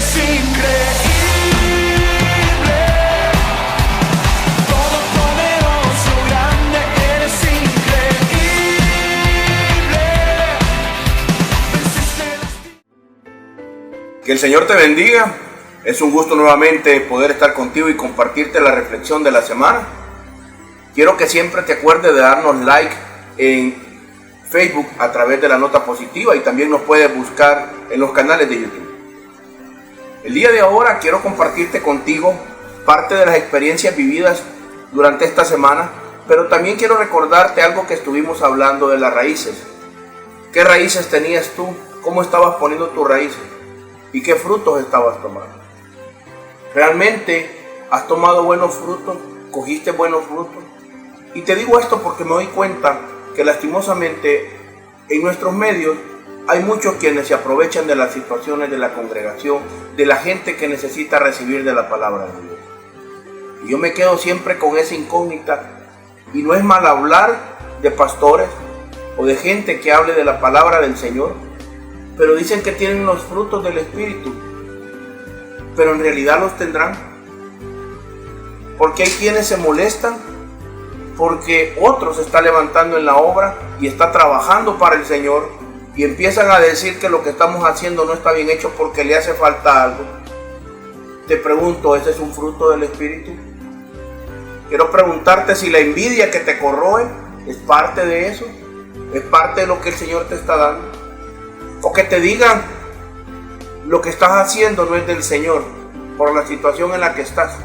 eres increíble, todopoderoso, grande, eres increíble. Venciste las... Que el Señor te bendiga. Es un gusto nuevamente poder estar contigo y compartirte la reflexión de la semana. Quiero que siempre te acuerdes de darnos like en Facebook a través de la nota positiva y también nos puedes buscar en los canales de YouTube. El día de ahora quiero compartirte contigo parte de las experiencias vividas durante esta semana, pero también quiero recordarte algo que estuvimos hablando de las raíces. ¿Qué raíces tenías tú? ¿Cómo estabas poniendo tus raíces? ¿Y qué frutos estabas tomando? ¿Realmente has tomado buenos frutos? ¿Cogiste buenos frutos? Y te digo esto porque me doy cuenta que lastimosamente en nuestros medios hay muchos quienes se aprovechan de las situaciones de la congregación, de la gente que necesita recibir de la palabra de Dios. Y yo me quedo siempre con esa incógnita, y no es mal hablar de pastores o de gente que hable de la palabra del Señor, pero dicen que tienen los frutos del Espíritu, pero en realidad los tendrán. Porque hay quienes se molestan porque otro se está levantando en la obra y está trabajando para el Señor y empiezan a decir que lo que estamos haciendo no está bien hecho porque le hace falta algo. Te pregunto, ¿ese es un fruto del Espíritu? Quiero preguntarte si la envidia que te corroe es parte de eso, es parte de lo que el Señor te está dando, o que te digan lo que estás haciendo no es del Señor por la situación en la que estás.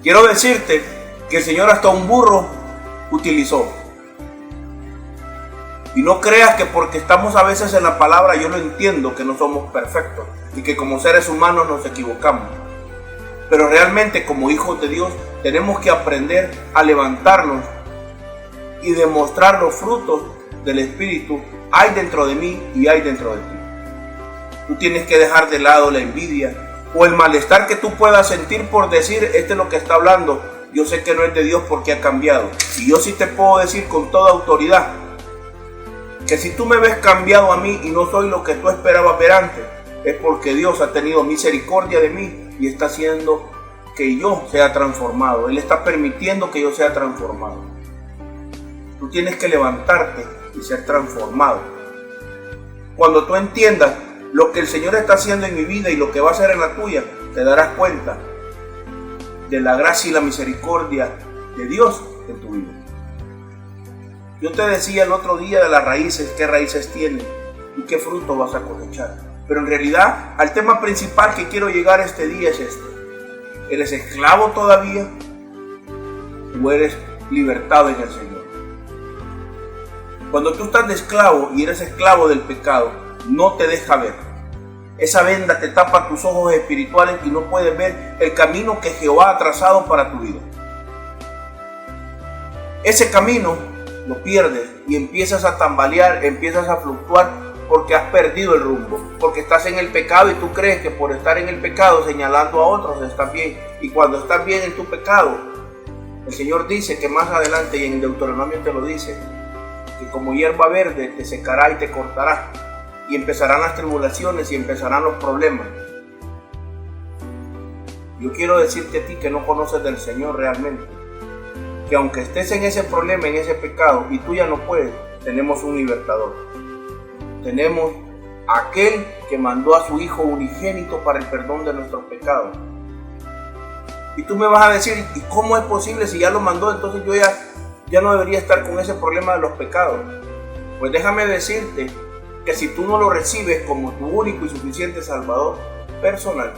Quiero decirte que el Señor hasta un burro utilizó. Y no creas que porque estamos a veces en la palabra, yo lo entiendo que no somos perfectos y que como seres humanos nos equivocamos. Pero realmente como hijos de Dios tenemos que aprender a levantarnos y demostrar los frutos del Espíritu. Hay dentro de mí y hay dentro de ti. Tú tienes que dejar de lado la envidia o el malestar que tú puedas sentir por decir, este es lo que está hablando, yo sé que no es de Dios porque ha cambiado. Y yo sí te puedo decir con toda autoridad que si tú me ves cambiado a mí y no soy lo que tú esperabas ver antes, es porque Dios ha tenido misericordia de mí y está haciendo que yo sea transformado. Él está permitiendo que yo sea transformado. Tú tienes que levantarte y ser transformado. Cuando tú entiendas lo que el Señor está haciendo en mi vida y lo que va a hacer en la tuya, te darás cuenta de la gracia y la misericordia de Dios en tu vida. Yo te decía el otro día de las raíces, qué raíces tienen y qué fruto vas a cosechar. Pero en realidad, al tema principal que quiero llegar este día es este. ¿Eres esclavo todavía o eres libertado en el Señor? Cuando tú estás de esclavo y eres esclavo del pecado, no te deja ver. Esa venda te tapa tus ojos espirituales y no puedes ver el camino que Jehová ha trazado para tu vida. Ese camino lo pierdes y empiezas a tambalear, empiezas a fluctuar porque has perdido el rumbo, porque estás en el pecado y tú crees que por estar en el pecado señalando a otros estás bien. Y cuando estás bien en tu pecado, el Señor dice que más adelante, y en Deuteronomio te lo dice, que como hierba verde te secará y te cortará. Y empezarán las tribulaciones y empezarán los problemas. Yo quiero decirte a ti que no conoces del Señor realmente, que aunque estés en ese problema, en ese pecado, y tú ya no puedes, tenemos un libertador. Tenemos aquel que mandó a su Hijo unigénito para el perdón de nuestros pecados. Y tú me vas a decir, ¿y cómo es posible si ya lo mandó? Entonces yo ya no debería estar con ese problema de los pecados. Pues déjame decirte que si tú no lo recibes como tu único y suficiente Salvador personal,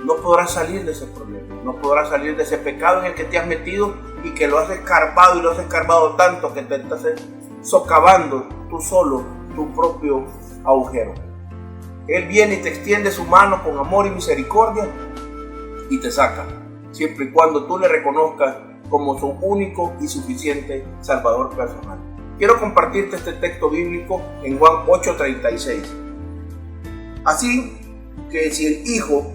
no podrás salir de ese problema, no podrás salir de ese pecado en el que te has metido y que lo has escarbado y lo has escarbado tanto que te estás socavando tú solo tu propio agujero. Él viene y te extiende su mano con amor y misericordia y te saca, siempre y cuando tú le reconozcas como su único y suficiente Salvador personal. Quiero compartirte este texto bíblico en Juan 8:36. Así que si el Hijo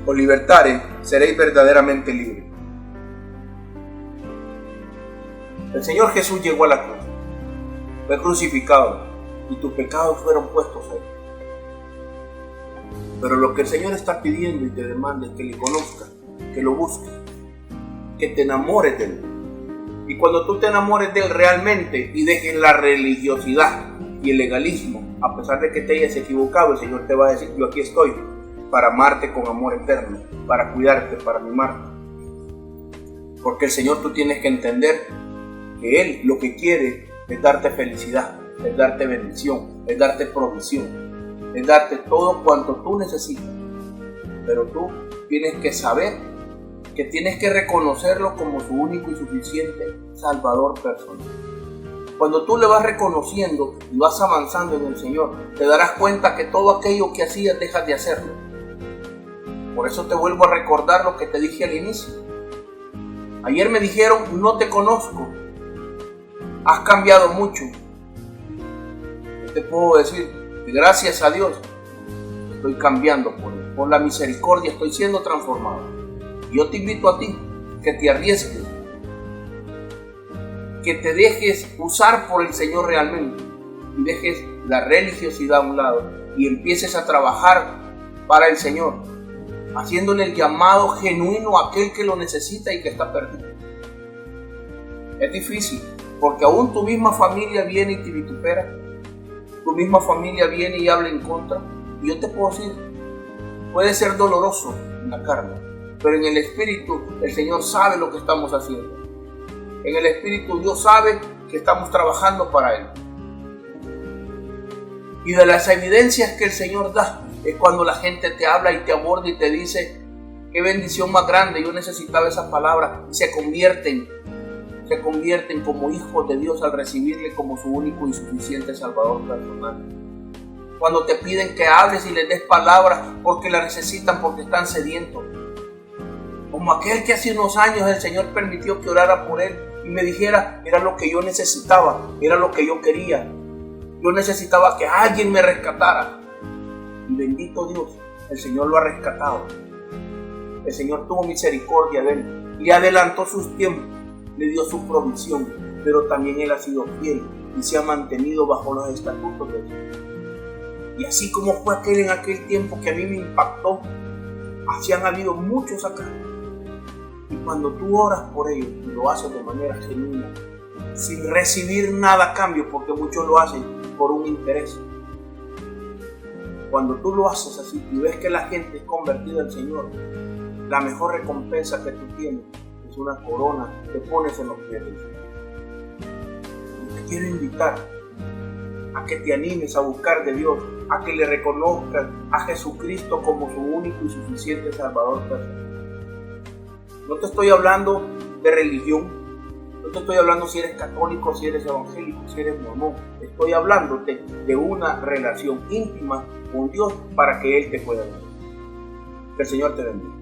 os libertare, seréis verdaderamente libres. El Señor Jesús llegó a la cruz, fue crucificado y tus pecados fueron puestos ahí. Pero lo que el Señor está pidiendo y te demanda es que le conozcas, que lo busques, que te enamores de Él. Y cuando tú te enamores de Él realmente y dejes la religiosidad y el legalismo, a pesar de que te hayas equivocado, el Señor te va a decir: yo aquí estoy para amarte con amor eterno, para cuidarte, para mimarte. Porque el Señor, tú tienes que entender que Él lo que quiere es darte felicidad, es darte bendición, es darte provisión, es darte todo cuanto tú necesitas. Pero tú tienes que saber que tienes que reconocerlo como su único y suficiente Salvador personal. Cuando tú le vas reconociendo y vas avanzando en el Señor, te darás cuenta que todo aquello que hacías dejas de hacerlo. Por eso te vuelvo a recordar lo que te dije al inicio. Ayer me dijeron: no te conozco, has cambiado mucho. Yo te puedo decir que gracias a Dios estoy cambiando por la misericordia, estoy siendo transformado. Yo te invito a ti que te arriesgues, que te dejes usar por el Señor realmente y dejes la religiosidad a un lado y empieces a trabajar para el Señor, haciéndole el llamado genuino a aquel que lo necesita y que está perdido. Es difícil, porque aún tu misma familia viene y te vitupera, tu misma familia viene y habla en contra. Y yo te puedo decir, puede ser doloroso en la carne, pero en el Espíritu el Señor sabe lo que estamos haciendo. En el Espíritu Dios sabe que estamos trabajando para Él. Y de las evidencias que el Señor da es cuando la gente te habla y te aborda y te dice: qué bendición más grande, yo necesitaba esas palabras, y se convierten como hijos de Dios al recibirle como su único y suficiente Salvador personal. Cuando te piden que hables y les des palabras porque la necesitan, porque están sedientos. Como aquel que hace unos años el Señor permitió que orara por él y me dijera: era lo que yo necesitaba, era lo que yo quería. Yo necesitaba que alguien me rescatara. Y bendito Dios, el Señor lo ha rescatado. El Señor tuvo misericordia de él, le adelantó sus tiempos, le dio su provisión, pero también él ha sido fiel y se ha mantenido bajo los estatutos de Dios. Y así como fue aquel en aquel tiempo que a mí me impactó, así han habido muchos acá. Y cuando tú oras por ellos y lo haces de manera genuina, sin recibir nada a cambio, porque muchos lo hacen por un interés. Cuando tú lo haces así y ves que la gente es convertida al Señor, la mejor recompensa que tú tienes es una corona que pones en los pies del Señor. Y te quiero invitar a que te animes a buscar de Dios, a que le reconozcas a Jesucristo como su único y suficiente Salvador personal. No te estoy hablando de religión, no te estoy hablando si eres católico, si eres evangélico, si eres mormón. Estoy hablándote de una relación íntima con Dios para que Él te pueda ayudar. Que el Señor te bendiga.